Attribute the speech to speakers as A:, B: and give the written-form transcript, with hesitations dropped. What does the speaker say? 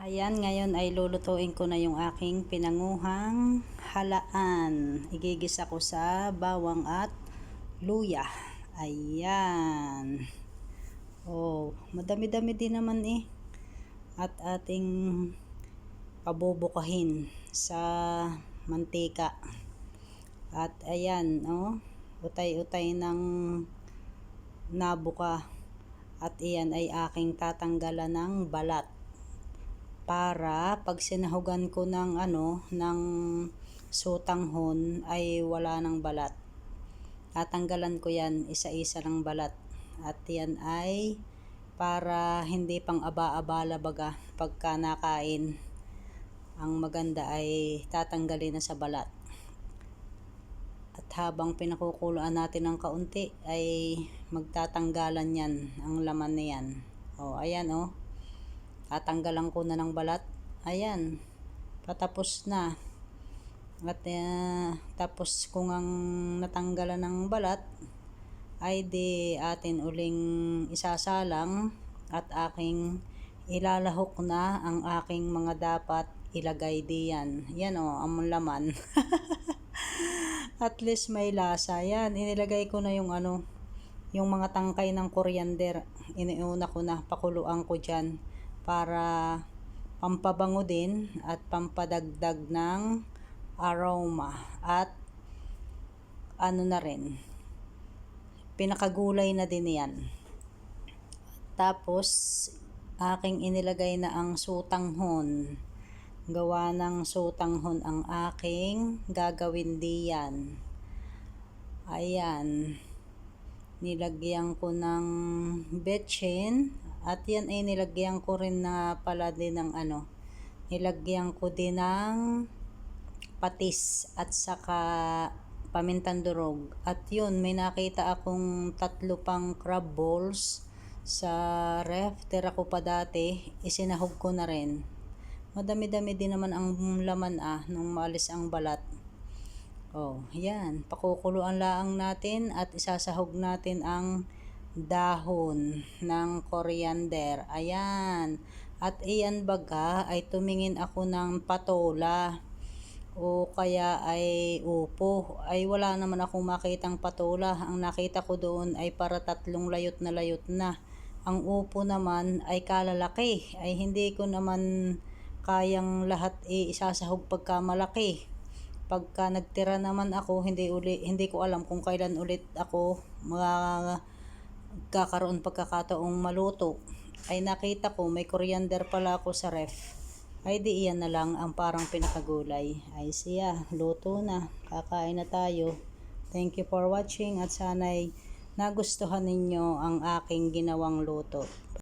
A: Ayan, ngayon ay lulutuin ko na yung aking pinanguhang halaan. Igigisa ko sa bawang at luya. Ayan. Oh, madami-dami din naman eh. At ating pabubukahin sa mantika. At ayan, oh, utay-utay ng nabuka. At iyan ay aking tatanggalan ng balat. Para pag sinahugan ko ng ng sutanghon ay wala ng balat. Tatanggalan ko yan isa-isa ng balat. At yan ay para hindi pang aba-abala baga pagka nakain. Ang maganda ay tatanggalin na sa balat. At habang pinakukuluan natin ng kaunti ay magtatanggalan yan ang laman niyan. Oh, ayan oh. Tatanggalan ko na ng balat. Ayan. Patapos na. At tapos kung ang natanggalan ng balat ay di atin uling isasalang at aking ilalahok na ang aking mga dapat ilagay diyan. Yan o, ang laman. At least may lasa. Yan, inilagay ko na yung yung mga tangkay ng koriander. Iniuna ko na, pakuluan ko dyan para pampabango din at pampadagdag ng aroma at na rin, pinakagulay na din yan. Tapos aking inilagay na ang sutanghon. Gawa ng sutanghon ang aking gagawin diyan. Ayan, nilagyan ko ng betchin. At yan ay nilagyan ko rin na pala din ng nilagyan ko din ng patis at saka pamintang durog. At yun, may nakita akong 3 pang crab balls sa ref. Tira ko pa dati, isinahog ko na rin. Madami-dami din naman ang laman nung maalis ang balat. Oh, yan. Pakukuluan lang natin at isasahog natin ang dahon ng coriander. Ayan. At iyan baga ay tumingin ako ng patola o kaya ay upo. Ay wala naman akong makitang patola. Ang nakita ko doon ay para 3 layot na layot na. Ang upo naman ay kalalaki. Ay hindi ko naman kayang lahat isasahog pagka malaki. Pagka nagtira naman ako, hindi ko alam kung kailan ulit ako kakaroon pagkakataong maluto. Ay nakita ko may coriander pala ako sa ref. Ay di iyan na lang ang parang pinakagulay. Ay siya, luto na. Kakain na tayo. Thank you for watching at sana'y nagustuhan ninyo ang aking ginawang luto.